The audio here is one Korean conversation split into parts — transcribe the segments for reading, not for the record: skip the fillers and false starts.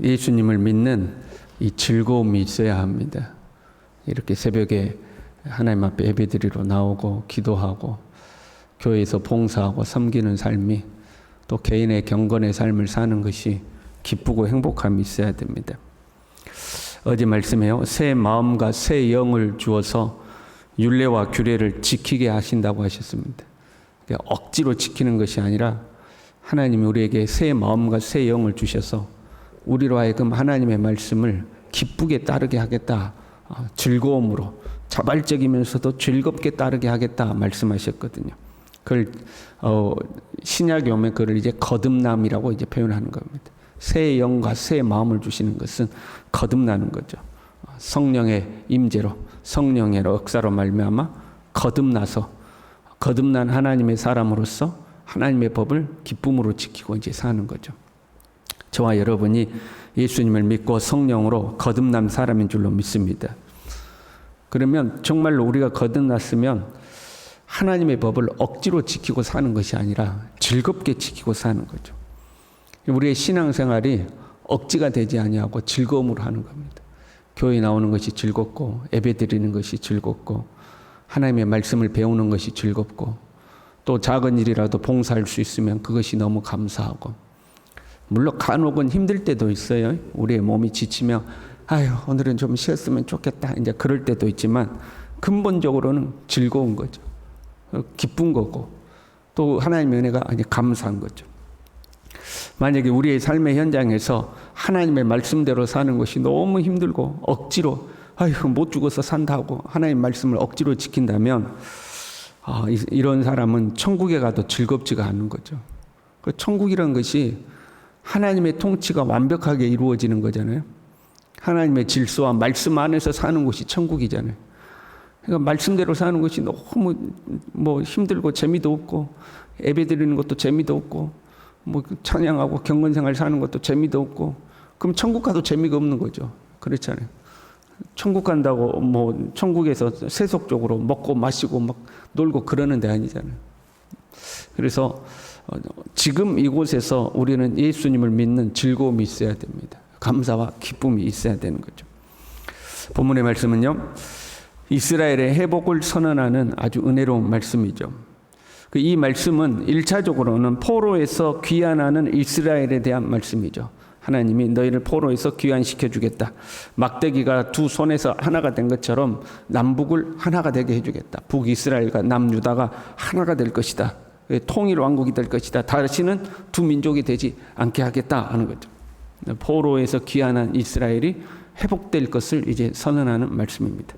예수님을 믿는 이 즐거움이 있어야 합니다. 이렇게 새벽에 하나님 앞에 예배드리러 나오고 기도하고 교회에서 봉사하고 섬기는 삶이 또 개인의 경건의 삶을 사는 것이 기쁘고 행복함이 있어야 됩니다. 어제 말씀해요. 새 마음과 새 영을 주어서 율례와 규례를 지키게 하신다고 하셨습니다. 그러니까 억지로 지키는 것이 아니라 하나님이 우리에게 새 마음과 새 영을 주셔서 우리로 하여금 하나님의 말씀을 기쁘게 따르게 하겠다. 즐거움으로 자발적이면서도 즐겁게 따르게 하겠다 말씀하셨거든요. 그걸 신약에 오면 그걸 이제 거듭남이라고 이제 표현하는 겁니다. 새 영과 새 마음을 주시는 것은 거듭나는 거죠. 성령의 임재로 성령의 역사로 말미암아 거듭나서 거듭난 하나님의 사람으로서 하나님의 법을 기쁨으로 지키고 이제 사는 거죠. 저와 여러분이 예수님을 믿고 성령으로 거듭난 사람인 줄로 믿습니다. 그러면 정말로 우리가 거듭났으면 하나님의 법을 억지로 지키고 사는 것이 아니라 즐겁게 지키고 사는 거죠. 우리의 신앙생활이 억지가 되지 아니하고 즐거움으로 하는 겁니다. 교회 나오는 것이 즐겁고 예배 드리는 것이 즐겁고 하나님의 말씀을 배우는 것이 즐겁고 또 작은 일이라도 봉사할 수 있으면 그것이 너무 감사하고 물론 간혹은 힘들 때도 있어요. 우리의 몸이 지치면 아유 오늘은 좀 쉬었으면 좋겠다 이제 그럴 때도 있지만 근본적으로는 즐거운 거죠. 기쁜 거고 또 하나님의 은혜가 아니 감사한 거죠. 만약에 우리의 삶의 현장에서 하나님의 말씀대로 사는 것이 너무 힘들고 억지로 아이고 못 죽어서 산다고 하나님 말씀을 억지로 지킨다면 이런 사람은 천국에 가도 즐겁지가 않은 거죠. 그 천국이라는 것이 하나님의 통치가 완벽하게 이루어지는 거잖아요. 하나님의 질서와 말씀 안에서 사는 곳이 천국이잖아요. 그러니까 말씀대로 사는 것이 너무 힘들고 재미도 없고 예배 드리는 것도 재미도 없고 찬양하고 경건생활 사는 것도 재미도 없고 그럼 천국 가도 재미가 없는 거죠. 그렇잖아요. 천국 간다고 천국에서 세속적으로 먹고 마시고 막 놀고 그러는 데 아니잖아요. 그래서 지금 이곳에서 우리는 예수님을 믿는 즐거움이 있어야 됩니다. 감사와 기쁨이 있어야 되는 거죠. 본문의 말씀은요. 이스라엘의 회복을 선언하는 아주 은혜로운 말씀이죠. 이 말씀은 1차적으로는 포로에서 귀환하는 이스라엘에 대한 말씀이죠. 하나님이 너희를 포로에서 귀환시켜 주겠다. 막대기가 두 손에서 하나가 된 것처럼 남북을 하나가 되게 해주겠다. 북이스라엘과 남유다가 하나가 될 것이다. 통일 왕국이 될 것이다. 다시는 두 민족이 되지 않게 하겠다 하는 거죠. 포로에서 귀환한 이스라엘이 회복될 것을 이제 선언하는 말씀입니다.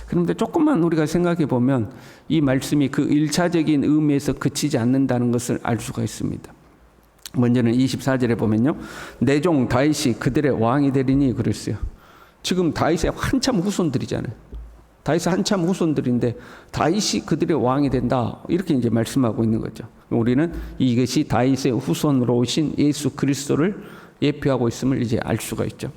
그런데 조금만 우리가 생각해 보면 이 말씀이 그 1차적인 의미에서 그치지 않는다는 것을 알 수가 있습니다. 먼저는 24절에 보면요. 내 종 다윗이 그들의 왕이 되리니 그랬어요. 지금 다윗의 한참 후손들이잖아요. 다윗의 한참 후손들인데 다윗이 그들의 왕이 된다. 이렇게 이제 말씀하고 있는 거죠. 우리는 이것이 다윗의 후손으로 오신 예수 그리스도를 예표하고 있음을 이제 알 수가 있죠.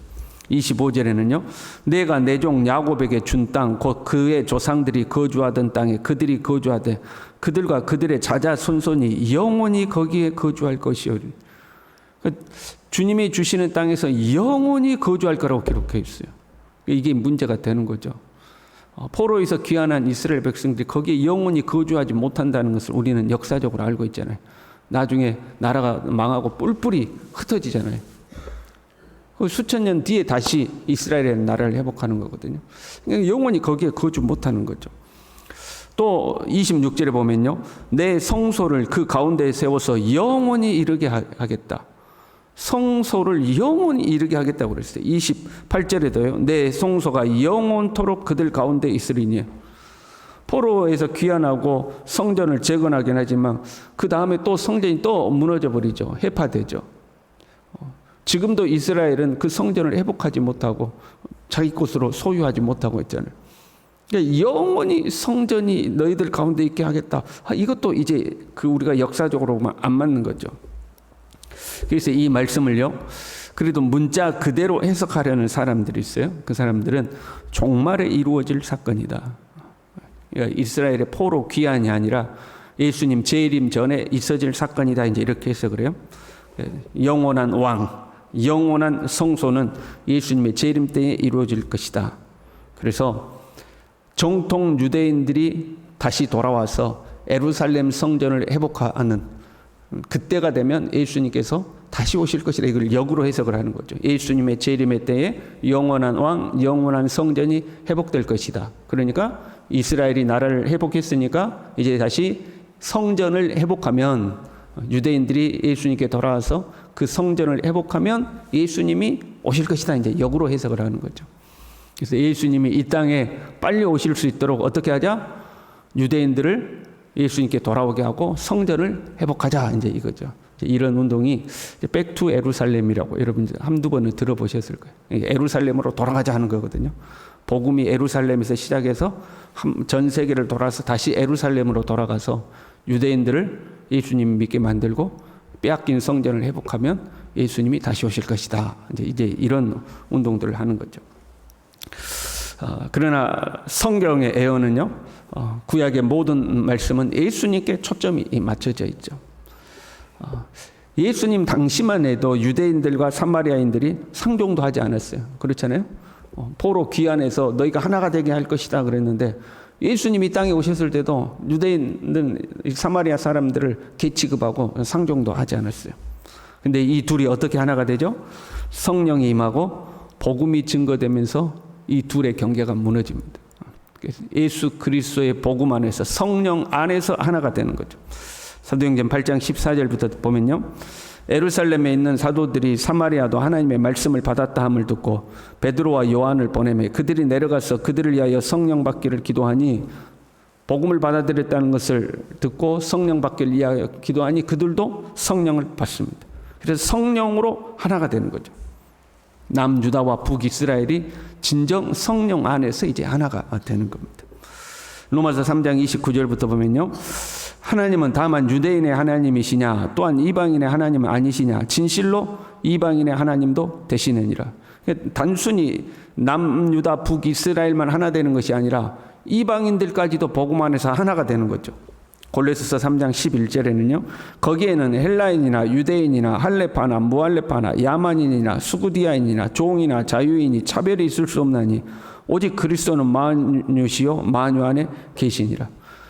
25절에는요. 내가 내 종 야곱에게 준 땅 곧 그의 조상들이 거주하던 땅에 그들이 거주하되 그들과 그들의 자자손손이 영원히 거기에 거주할 것이오리. 주님이 주시는 땅에서 영원히 거주할 거라고 기록해 있어요. 이게 문제가 되는 거죠. 포로에서 귀환한 이스라엘 백성들이 거기에 영원히 거주하지 못한다는 것을 우리는 역사적으로 알고 있잖아요. 나중에 나라가 망하고 뿔뿔이 흩어지잖아요. 수천 년 뒤에 다시 이스라엘의 나라를 회복하는 거거든요. 영원히 거기에 거주 못하는 거죠. 또 26절에 보면요. 내 성소를 그 가운데에 세워서 영원히 이르게 하겠다. 성소를 영원히 이르게 하겠다고 그랬어요. 28절에도요. 내 성소가 영원토록 그들 가운데 있으리니. 포로에서 귀환하고 성전을 재건하긴 하지만 그 다음에 또 성전이 또 무너져 버리죠. 해파되죠. 지금도 이스라엘은 그 성전을 회복하지 못하고 자기 곳으로 소유하지 못하고 있잖아요. 그러니까 영원히 성전이 너희들 가운데 있게 하겠다. 이것도 이제 우리가 역사적으로 안 맞는 거죠. 그래서 이 말씀을요. 그래도 문자 그대로 해석하려는 사람들이 있어요. 그 사람들은 종말에 이루어질 사건이다. 그러니까 이스라엘의 포로 귀환이 아니라 예수님 재림 전에 있어질 사건이다. 이제 이렇게 해서 그래요. 영원한 왕. 영원한 성소는 예수님의 재림 때에 이루어질 것이다. 그래서 정통 유대인들이 다시 돌아와서 예루살렘 성전을 회복하는 그때가 되면 예수님께서 다시 오실 것이라 이걸 역으로 해석을 하는 거죠. 예수님의 재림의 때에 영원한 왕, 영원한 성전이 회복될 것이다. 그러니까 이스라엘이 나라를 회복했으니까 이제 다시 성전을 회복하면 유대인들이 예수님께 돌아와서 그 성전을 회복하면 예수님이 오실 것이다. 이제 역으로 해석을 하는 거죠. 그래서 예수님이 이 땅에 빨리 오실 수 있도록 어떻게 하자? 유대인들을 예수님께 돌아오게 하고 성전을 회복하자. 이제 이거죠. 이런 운동이 백 투 예루살렘이라고 여러분 한두 번은 들어보셨을 거예요. 예루살렘으로 돌아가자 하는 거거든요. 복음이 예루살렘에서 시작해서 전 세계를 돌아서 다시 예루살렘으로 돌아가서 유대인들을 예수님 믿게 만들고 빼앗긴 성전을 회복하면 예수님이 다시 오실 것이다. 이제 이런 운동들을 하는 거죠. 그러나 성경의 예언은요, 구약의 모든 말씀은 예수님께 초점이 맞춰져 있죠. 예수님 당시만 해도 유대인들과 사마리아인들이 상종도 하지 않았어요. 그렇잖아요. 포로 귀환해서 너희가 하나가 되게 할 것이다 그랬는데 예수님이 땅에 오셨을 때도 유대인들, 사마리아 사람들을 개취급하고 상종도 하지 않았어요. 근데 이 둘이 어떻게 하나가 되죠? 성령이 임하고 복음이 증거되면서 이 둘의 경계가 무너집니다. 예수 그리스도의 복음 안에서 성령 안에서 하나가 되는 거죠. 사도행전 8장 14절부터 보면요. 예루살렘에 있는 사도들이 사마리아도 하나님의 말씀을 받았다 함을 듣고 베드로와 요한을 보내매 그들이 내려가서 그들을 위하여 성령 받기를 기도하니 복음을 받아들였다는 것을 듣고 성령 받기를 위하여 기도하니 그들도 성령을 받습니다. 그래서 성령으로 하나가 되는 거죠. 남유다와 북이스라엘이 진정 성령 안에서 이제 하나가 되는 겁니다. 로마서 3장 29절부터 보면요. 하나님은 다만 유대인의 하나님이시냐 또한 이방인의 하나님은 아니시냐 진실로 이방인의 하나님도 되시느니라. 단순히 남유다 북이스라엘만 하나 되는 것이 아니라 이방인들까지도 복음 안에서 하나가 되는 거죠. 골로새서 3장 11절에는요. 거기에는 헬라인이나 유대인이나 할레파나 무할레파나 야만인이나 수구디아인이나 종이나 자유인이 차별이 있을 수 없나니 오직 그리스도는 만유시요 만유 안에 계시니라.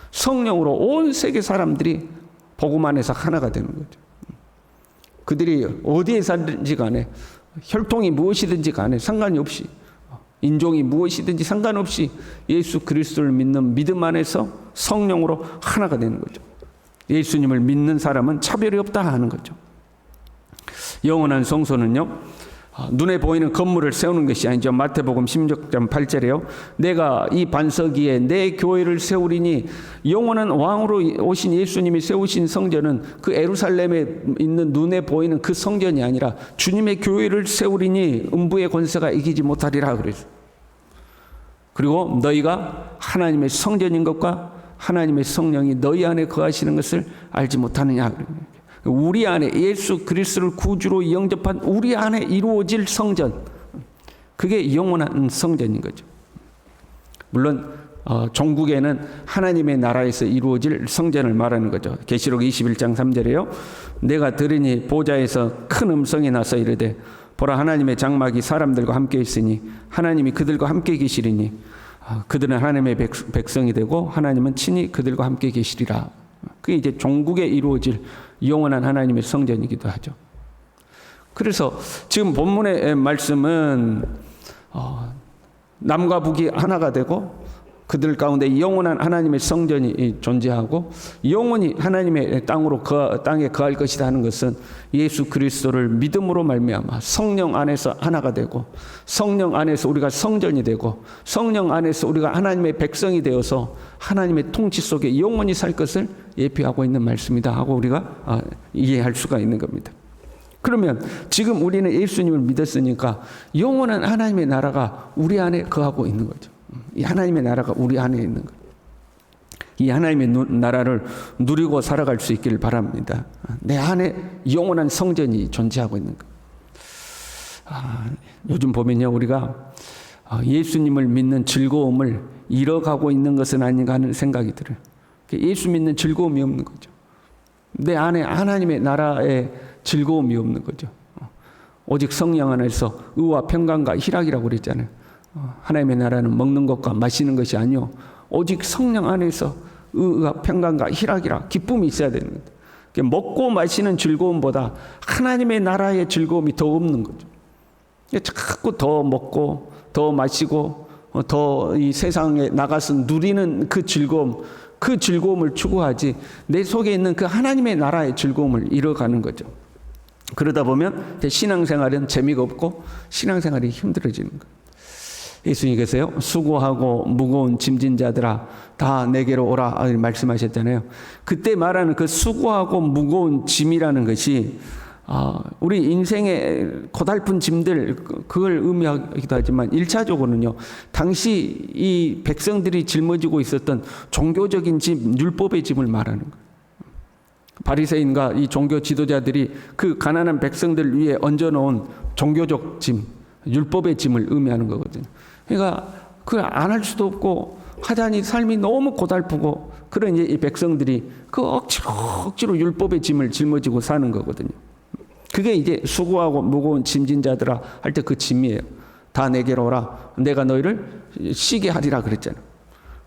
성령으로 온 세계 사람들이 복음 안에서 하나가 되는 거죠. 그들이 어디에 살든지 간에 혈통이 무엇이든지 간에 상관이 없이 인종이 무엇이든지 상관없이 예수 그리스도를 믿는 믿음 안에서 성령으로 하나가 되는 거죠. 예수님을 믿는 사람은 차별이 없다 하는 거죠. 영원한 성소는요. 눈에 보이는 건물을 세우는 것이 아니죠. 마태복음 16장 8절에요. 내가 이 반석 위에 내 교회를 세우리니 영원한 왕으로 오신 예수님이 세우신 성전은 그 예루살렘에 있는 눈에 보이는 그 성전이 아니라 주님의 교회를 세우리니 음부의 권세가 이기지 못하리라 그랬어요. 그리고 너희가 하나님의 성전인 것과 하나님의 성령이 너희 안에 거하시는 것을 알지 못하느냐. 우리 안에 예수 그리스도를 구주로 영접한 우리 안에 이루어질 성전, 그게 영원한 성전인 거죠. 물론 종국에는 하나님의 나라에서 이루어질 성전을 말하는 거죠. 계시록 21장 3절에요. 내가 들으니 보좌에서 큰 음성이 나서 이르되 보라 하나님의 장막이 사람들과 함께 있으니 하나님이 그들과 함께 계시리니 그들은 하나님의 백성이 되고 하나님은 친히 그들과 함께 계시리라. 그게 이제 종국에 이루어질 영원한 하나님의 성전이기도 하죠. 그래서 지금 본문의 말씀은 남과 북이 하나가 되고 그들 가운데 영원한 하나님의 성전이 존재하고 영원히 하나님의 땅에 거할 것이다 하는 것은 예수 그리스도를 믿음으로 말미암아 성령 안에서 하나가 되고 성령 안에서 우리가 성전이 되고 성령 안에서 우리가 하나님의 백성이 되어서 하나님의 통치 속에 영원히 살 것을 예표하고 있는 말씀이다 하고 우리가 이해할 수가 있는 겁니다. 그러면 지금 우리는 예수님을 믿었으니까 영원한 하나님의 나라가 우리 안에 거하고 있는 거죠. 이 하나님의 나라가 우리 안에 있는 거예요. 이 하나님의 나라를 누리고 살아갈 수 있기를 바랍니다. 내 안에 영원한 성전이 존재하고 있는 거예요. 요즘 보면요, 우리가 예수님을 믿는 즐거움을 잃어가고 있는 것은 아닌가 하는 생각이 들어요. 예수 믿는 즐거움이 없는 거죠. 내 안에 하나님의 나라에 즐거움이 없는 거죠. 오직 성령 안에서 의와 평강과 희락이라고 그랬잖아요. 하나님의 나라는 먹는 것과 마시는 것이 아니요 오직 성령 안에서 의와 평강과 희락이라 기쁨이 있어야 되는 거예요. 먹고 마시는 즐거움보다 하나님의 나라의 즐거움이 더 없는 거죠. 자꾸 더 먹고 더 마시고 더 이 세상에 나가서 누리는 그 즐거움을 추구하지 내 속에 있는 그 하나님의 나라의 즐거움을 잃어가는 거죠. 그러다 보면 신앙생활은 재미가 없고 신앙생활이 힘들어지는 거예요. 예수님께서요, 수고하고 무거운 짐진 자들아 다 내게로 오라 말씀하셨잖아요. 그때 말하는 그 수고하고 무거운 짐이라는 것이 우리 인생의 고달픈 짐들 그걸 의미하기도 하지만 1차적으로는요. 당시 이 백성들이 짊어지고 있었던 종교적인 짐, 율법의 짐을 말하는 거예요. 바리새인과 이 종교 지도자들이 그 가난한 백성들 위에 얹어놓은 종교적 짐, 율법의 짐을 의미하는 거거든요. 그러니까 그걸 안 할 수도 없고 하자니 삶이 너무 고달프고 그런 이제 이 백성들이 그 억지로 율법의 짐을 짊어지고 사는 거거든요. 그게 이제 수고하고 무거운 짐진 자들아 할 때 그 짐이에요. 다 내게로 오라. 내가 너희를 쉬게 하리라 그랬잖아요.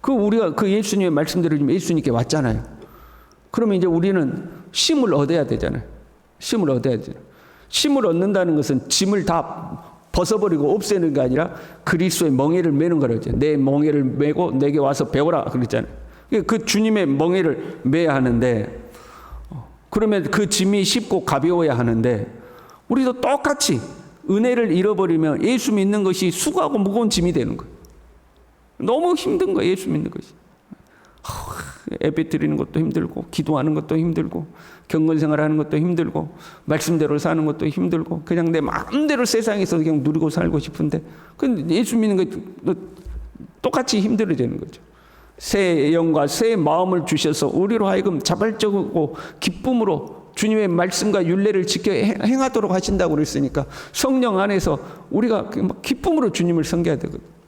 우리가 그 예수님의 말씀대로 예수님께 왔잖아요. 그러면 이제 우리는 쉼을 얻어야 되잖아요. 쉼을 얻어야 되잖아요. 쉼을 얻는다는 것은 짐을 다 벗어버리고 없애는 게 아니라 그리스도의 멍에를 메는 거라죠. 내 멍에를 메고 내게 와서 배워라 그랬잖아요. 그 주님의 멍에를 메야 하는데 그러면 그 짐이 쉽고 가벼워야 하는데 우리도 똑같이 은혜를 잃어버리면 예수 믿는 것이 수고하고 무거운 짐이 되는 거예요. 너무 힘든 거예요. 예수 믿는 것이. 예배 드리는 것도 힘들고 기도하는 것도 힘들고 경건생활하는 것도 힘들고 말씀대로 사는 것도 힘들고 그냥 내 마음대로 세상에서 그냥 누리고 살고 싶은데 근데 예수 믿는 것 똑같이 힘들어지는 거죠. 새 영과 새 마음을 주셔서 우리로 하여금 자발적이고 기쁨으로 주님의 말씀과 율례를 지켜 행하도록 하신다고 그랬으니까 성령 안에서 우리가 기쁨으로 주님을 섬겨야 되거든요.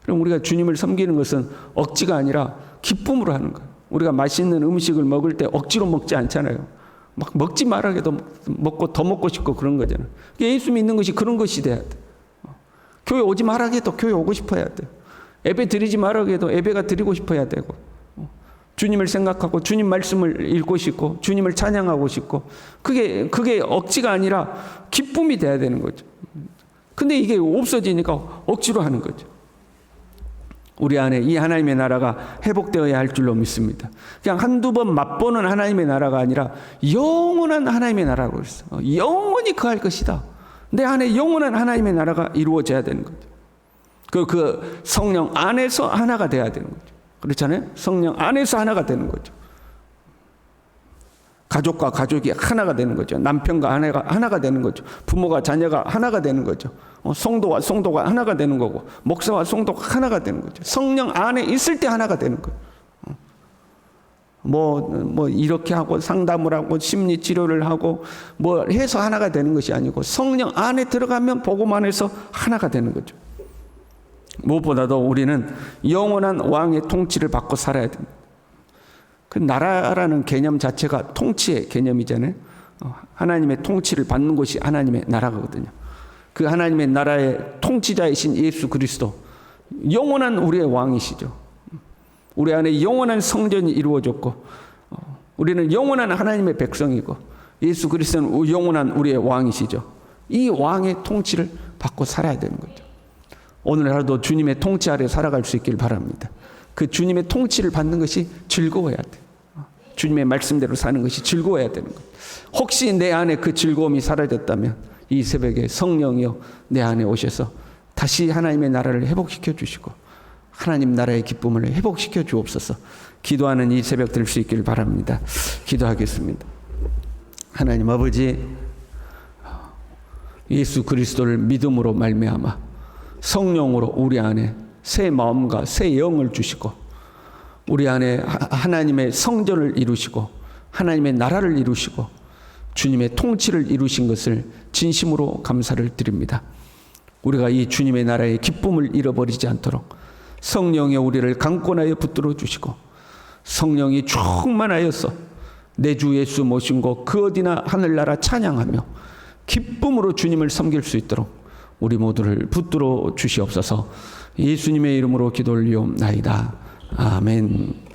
그럼 우리가 주님을 섬기는 것은 억지가 아니라 기쁨으로 하는 거예요. 우리가 맛있는 음식을 먹을 때 억지로 먹지 않잖아요. 막 먹지 말아도 먹고 더 먹고 싶고 그런 거잖아요. 예수 믿는 것이 그런 것이 돼야 돼. 교회 오지 말아 해도 교회 오고 싶어야 돼. 예배 드리지 말아 해도 예배가 드리고 싶어야 되고 주님을 생각하고 주님 말씀을 읽고 싶고 주님을 찬양하고 싶고 그게 억지가 아니라 기쁨이 돼야 되는 거죠. 근데 이게 없어지니까 억지로 하는 거죠. 우리 안에 이 하나님의 나라가 회복되어야 할 줄로 믿습니다. 그냥 한두 번 맛보는 하나님의 나라가 아니라 영원한 하나님의 나라라고 그랬어요. 영원히 거할 것이다. 내 안에 영원한 하나님의 나라가 이루어져야 되는 거죠. 그 성령 안에서 하나가 돼야 되는 거죠. 그렇잖아요. 성령 안에서 하나가 되는 거죠. 가족과 가족이 하나가 되는 거죠. 남편과 아내가 하나가 되는 거죠. 부모가 자녀가 하나가 되는 거죠. 성도와 성도가 하나가 되는 거고 목사와 성도가 하나가 되는 거죠. 성령 안에 있을 때 하나가 되는 거예요. 뭐 이렇게 하고 상담을 하고 심리 치료를 하고 뭐 해서 하나가 되는 것이 아니고 성령 안에 들어가면 복음 안에서 하나가 되는 거죠. 무엇보다도 우리는 영원한 왕의 통치를 받고 살아야 됩니다. 그 나라라는 개념 자체가 통치의 개념이잖아요. 하나님의 통치를 받는 곳이 하나님의 나라거든요. 그 하나님의 나라의 통치자이신 예수 그리스도, 영원한 우리의 왕이시죠. 우리 안에 영원한 성전이 이루어졌고 우리는 영원한 하나님의 백성이고 예수 그리스도는 영원한 우리의 왕이시죠. 이 왕의 통치를 받고 살아야 되는 거죠. 오늘 하루도 주님의 통치 아래 살아갈 수 있길 바랍니다. 그 주님의 통치를 받는 것이 즐거워야 돼. 주님의 말씀대로 사는 것이 즐거워야 되는 것. 혹시 내 안에 그 즐거움이 사라졌다면 이 새벽에 성령이여 내 안에 오셔서 다시 하나님의 나라를 회복시켜 주시고 하나님 나라의 기쁨을 회복시켜 주옵소서. 기도하는 이 새벽 될 수 있길 바랍니다. 기도하겠습니다. 하나님 아버지, 예수 그리스도를 믿음으로 말미암아 성령으로 우리 안에 새 마음과 새 영을 주시고 우리 안에 하나님의 성전을 이루시고 하나님의 나라를 이루시고 주님의 통치를 이루신 것을 진심으로 감사를 드립니다. 우리가 이 주님의 나라의 기쁨을 잃어버리지 않도록 성령이 우리를 강권하여 붙들어 주시고 성령이 충만하여서 내 주 예수 모신 곳 그 어디나 하늘나라 찬양하며 기쁨으로 주님을 섬길 수 있도록 우리 모두를 붙들어 주시옵소서. 예수님의 이름으로 기도 올리옵나이다. 아멘.